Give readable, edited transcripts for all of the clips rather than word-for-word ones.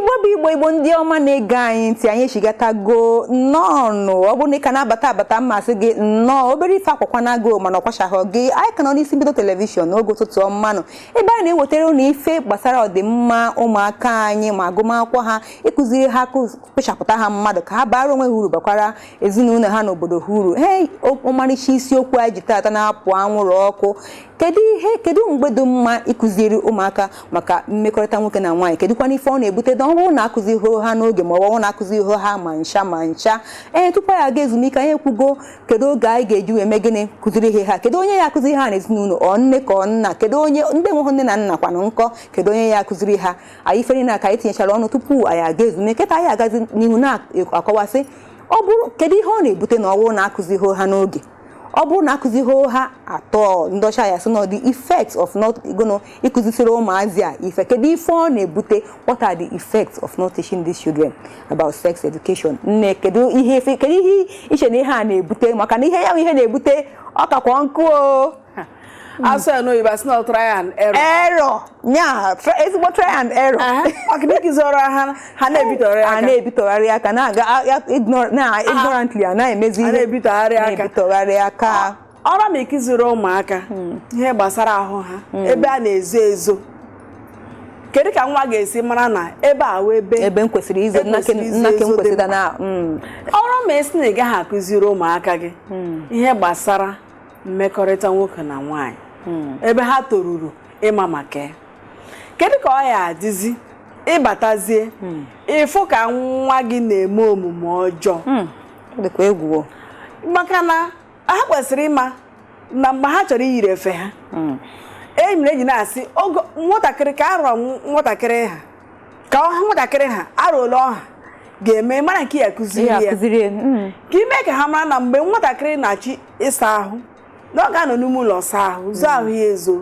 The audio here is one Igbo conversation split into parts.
Igbo ndị ọma na-ege anyị ntị anyị chigatago nnọọ ọ bụrụ na ị ka na-abata mmasị gị nnọọ obere ife akwakwa na-agụ mana ọkwachahụ gị anyị ka nọ n'isi mbido telivishọn n'oge ụtụtụ ọmanụ ebe anyị na-ewetara unu ife gbasara ọdịmma ụmụaka anyị ma agụmakwụkwọ ha ịkụziri ha kpụchapụta ha mmadụ ka ha bara onwe ha uru bakwara ezinụlọ ha n'obodo ha uru ọmarịcha isiokwu anyị ji tata na-apụ anwụrụ ọkụ kedu mgbe dị mma ịkụziri ụmụaka maka mmekọrịta nwoke na nwaanyị kedụkwana ife ọ na-ebute na ọhụrụ na-akụziho ha n'oge ma ọ na-akụziho ha ma ncha tupu ya aga ezumike anyị ekwugo kedu oge anyị ga-eji wee mee gịnị kụziri ihe ha kedu onye ya akụziri ha n'ezinụlọ ọ nne ka ọ nna kedu onye ndị nweghị nne na nna kwanụ nkọ kedu onye ya akụziri ha anyị fere na aka anyị tinyechara ọnụ tupu anyị aga ezumike taa anyị agazi n'ihu na-akọwasị ọ bụrụ kedu ihe ọ na-ebute na ọhụrụ na-akụziho ha n'oge ọ bụrụ na akụziho ha atọ ndọcha ya sị na the effects of not ịkụzisiri ụmụazị a ife kedu ife ọ na-ebute what are the effects of not teaching these children about sex education nne kedu ihe iche na ihe a na-ebute maka na ihe na-ebute ọ kakwa nkụ o asọ no iba sno try and error nya ezigbo try and error maka na ikizoro ha na-ebitogharị aka na-aga ignorantly na-emezi ihe na-ebitogharị aka ọrụ ma ikiziri ụmụaka ihe gbasara ahụ ha ebe a na-ezo kedu ka nwa ga-esi mara na ebe a wee ebe kwesịrị izo nna ke kwesịrị na ọrụ ma esi na ị gaghị akụziri ụmụaka gị ihe gbasara mmekọrịta nwoke na nwaanyị ebe ha toruru ịma maka ya kedu ka ọ ya adịzi ịbatazie ịfụ ka nwa gị na-eme omume ọjọọ dịkwa egwu maka na ha kwesịrị ịma na mgbe ha chọrọ iyiri efe ha eji na-asị nwatakịrị ka arọ nwatakịrị ha ka nwatakịrị ha arụla ọha ga-eme mara nke ya kụziri ya ka ime ka ha mara na mgbe nwatakịrị na-achị ịsa ahụ na ọ ga-anọ n'ime ụlọ saa ahụ zụọ ahụ ya ezo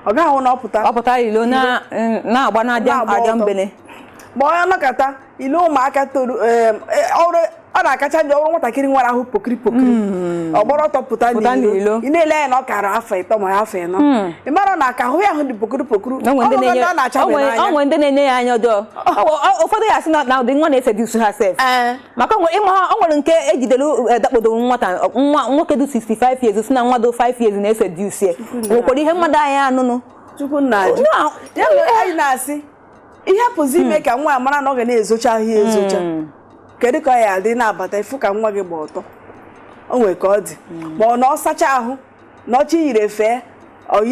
ọ gaghị na ọpụta ilo na-agba na-aja mbene ma onye nọkọta ile ụmụaka toro ọ na-akacha ndị ọrụ nwatakịrị nwere ahụ pokiri ọgbọrọ ọtọ pụta n'ilo ị na-ele ya na ọ kara afọ 3 ma afọ 4 ị mara na aka ahụ ya ahụ dị pokiri ọ nwere ndị na-enye ya anya ọjọọ ụfọdụ ya sị na ụdị nwa na-esedusu ha sef maka ọ nwere nke ejidere dakpodoro nwa nwoke dị 65 years si na nwa dị 5 years na-esedusu ya nwekwara ihe mmadụ anyị anụnụ chukwu nna ji ya mere anyị na-asị ihe pụzi ime ka nwa mara na ọ ga na-ezocha ahụ ya ezocha kedu ka ọ ya adị na-abata ịfụ ka nwa gị gba ọtọ o nwere ka ọ dị ma ọ na ọ sacha ahụ na ọchị yiri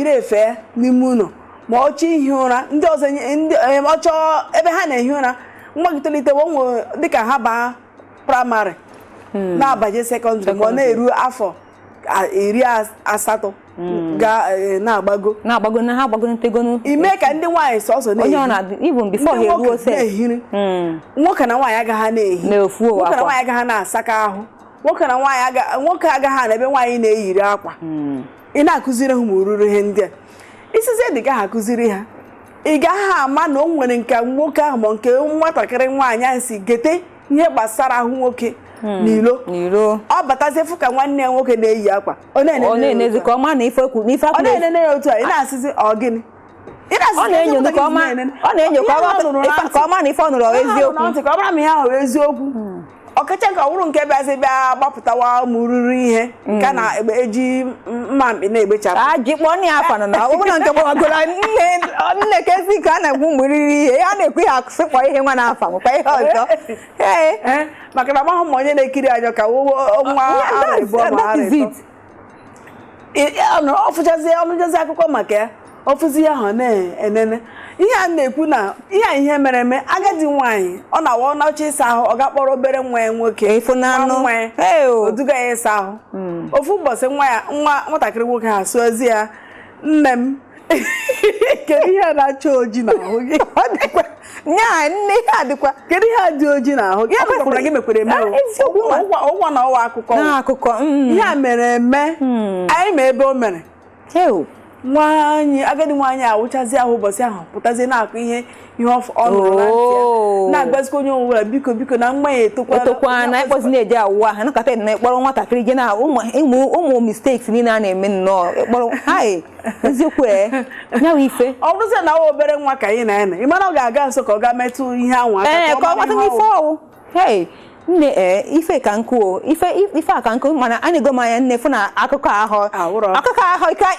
efe n'ime ụlọ ma ọchị ihi ụra ndị ọzọ ọchọ ebe ha na-ehi ụra nwa gị tolitewo nwe dịka ha baa praịmarị na-abaje sekọndịrị ma ọ na-eru afọ 80 na-agbago na ha agbagotegonu ime ka ndị nwaanyị sọsọ even before he ruo na-ehiri nwoke na nwaanyị agaghị na-ehi nwoke na nwaanyị agaghị na-asaka ahụ nwoke agaghị na ebe nwaanyị na-eyiri akwa ị na-akụziri ha ma oruru ihe ndị a isizi dị gaghị akụziri ha ị gaghị ama na o nwere nke nwoke ahụ ma nke nwatakịrị nwaanyị ahụ si gete ihe gbasara ahụ nwoke n'ilo ọ batazie fụ ka nwanne ya nwoke na-eyi akwa ọ na-enezi ka ọ ma na ife okwu n'ife akwa ọ na-enene ya otu a ị na-asịzi ọ gịnị ọ na-enyo ka ọ ma na ife ọ nụrụ eziokwu ka ọ mara ma ihe ahụ eziokwu ọkacha nke ọwụrụ nke bịazi bịa gbapụtawa ụmụ ruru ihe nke na-eji mma mkpi na-egbechapụ ajikpọ nne ya afa nọ na ọbụna nke gbawagoro nne kezi ka a na-egwu mgbe riri ihe ya na-ekwu ya sịkpọ ihe nwa na-afa nwekwa ihe ọzọ maka na amahụ ma onye na-ekiri anya ka nwa ara ịbụọ ma ara ịtọ ọfụjazi akụkọ maka ya ọfụzi ya ahụ na-enene ihe a na-ekwu na ihe mere eme agadi nwaanyị ọ na-awa n'ọchị ịsa ahụ ọ ga-akpọrọ obere nwa ya nwoke oduga ya ịsa ahụ ofu ụbọchị nwatakịrị nwoke ha sụozi ya nne m kedu ihe na-acha oji n'ahụ gị nne ihe adịkwa kedu ihe dị oji n'ahụ gị ya gị mekwere eme ụgwọ na ọwa akụkọ ihe a mere eme anyị ma ebe o mere agadi nwaanyị awụchazi ahụ ụbọchị ahụ pụtazie na-akụ ihe ọ nụrụ na ntị ya na-agwazikwa onye ọbụla biko na mma ya etokwa na ịkpọzi na-eji awụ ahụ nakọta na ịkpọrọ nwatakịrị gị na ụmụ mistakes niile a na-eme nnọọ ịkpọrọ hai eziokwu nyawa ife ọ bụrụzi na obere nwa ka ị na-ene ị mara ọ ga-aga nso ka ọ ga metụ ihe anwa aka ka ọ mata n'ife ọwụ nne ife ka nkụ ife a ka nkụ mana a na-ego m anya nne fụ na akụkọ ahụ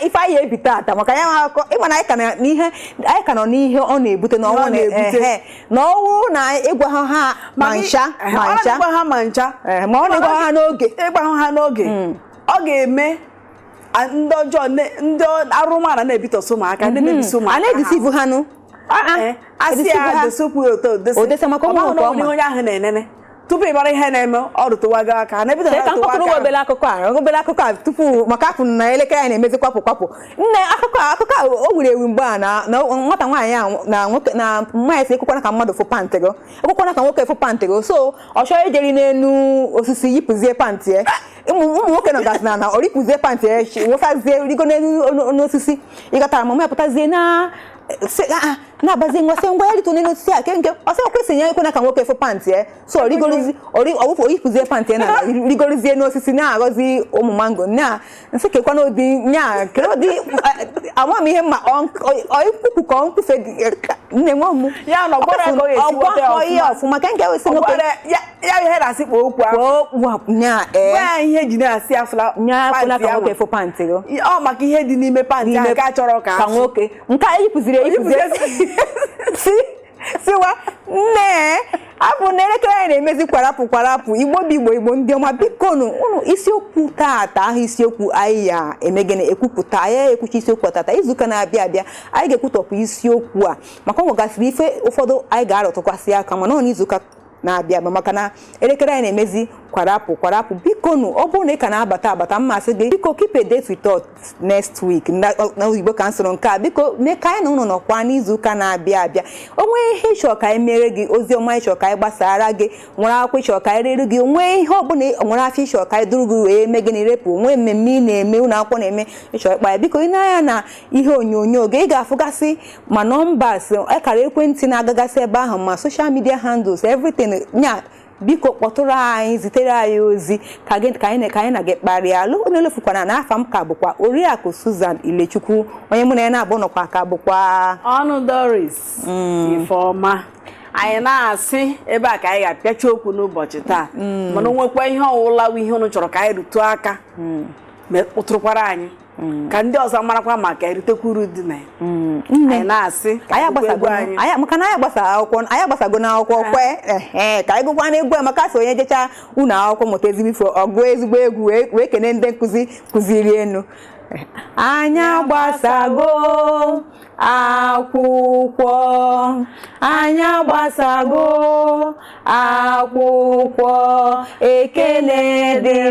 ife anyị ebite ata maka ya nwa akụkọ ịma na anyị ka nọ n'ihe ọ na-ebute n'ọnwụ n'ọnwụ na ịgwa ha ma ncha ma ọ na-ịgwa ha n'oge ọ ga-eme ndị ọjọọ ndị arụmara na-ebitọsị ụmụaka ndị mebisi ụmụaka na-edisivu ha nụ asị ya desokwu odese maka ụmụ nke ọma onye ahụ na-enene tupu ị mara ihe na-eme ọ rụtụwago aka na ebido ka mkpọtụrụ obere akụkọ a tupu maka afụ na elekere anyị na-emezi kwapụ nne akụkọ a o wuru ewu mgbe a na nwata nwaanyị a na nwoke na mmanya si ekwekwana ka mmadụ fụ pantị gị ekwekwana ka nwoke fụ pantị gị so ọ chọrọ ijeri n'elu osisi yipụzie pantị ya ụmụ nwoke nọgasị na ọ ripụzie pantị ya wosazie rigo n'elu n'osisi ịgatara ma ya pụtazie na-abazi ngwasị ngwa ya rito n'elu osisi a nke ọsọ kwesịrị ya ekwena ka nwoke fụ pantị ya so ọwụfụ oyipụzie pantị ya na rigorizie n'osisi na-aghọzi ụmụ mango na nsị kekwa n'odi nya kere ụdị ama m ihe mma ọikwupụ ka ọ nkwufe nne nwa m ya na ọgwakọ ihe ọfụma ka nke wesị nwoke ya ihe na-asị kpọ okwu ahụ nya ihe ji na-asị afụla ka nwoke fụ pantị gị ọ maka ihe dị n'ime pantị ahụ ka chọrọ ka nwoke nke a eyipụziri siwa nne abụ na elekere anyị na-emezi kwarapụ igbo ndị ọma biko nụ ụnụ isiokwu tata ahụ isiokwu anyị ya emegene ekwupụta anyị ekwuchi isiokwu tata izuụka na-abịa anyị ga-ekwutọpụ isiokwu a maka ọ nwegasịrị ife ụfọdụ anyị ga-arọtụkwasị aka mana ọ na izuụka na-abịa maka na elekere anyị na-emezi kwarapụ biko nụ ọ bụrụ na ị ka na-abata mmasị gị biko keep a date with us next week na Igbo ka nsoro nke a biko mee ka anyị na ụnụ nọkwa n'izuụka na-abịa onwe ihe ịchọ ka anyị mere gị ozi ọma ịchọ ka anyị gbasara gị nwere akwụkwọ ịchọ ka anyị rere gị onwe ihe ọbụla nwere afọ ịchọ ka anyị duru gị wee mee gịnị repụ onwe mmemme ị na-eme ụlọ akwụkwọ na-eme ịchọ ịkpa ya biko ị na-anya na ihe onyonyo gị ị ga-afụgasị ma nọmbas akara ekwentị na-agagasị ebe ahụ ma social media handles everything nya biko kpọtụrụ anyị zitere anyị ozi ka anyị na gị kparịa n'elefukwana na afa m ka bụkwa Oriakụ Susan Ilechukwu onye mụ na ya na-abụ nọkwa ka bụkwa Ọnụ Doris Ifeọma anyị na-asị ebe a ka anyị ga-apịacha okwu n'ụbọchị taa mana onwekwa ihe ọwụla ihe unu chọrọ ka anyị rụtụ aka ma kpụtụrụkwara anyị ka ndị ọzọ marakwa maka eritekwuru dị na anyị na-asị maka na anyị gbasago n'akwụkwọ kwe ka anyị gụkwa n'egwu maka so onye jecha unu akwụkwọ mụta ezigbo ifo ọgụ ezigbo egwu wee kene ndị nkụzi kụziri enu anyị agbasago akwụkwọ anyị agbasago akwụkwọ ekele dịrị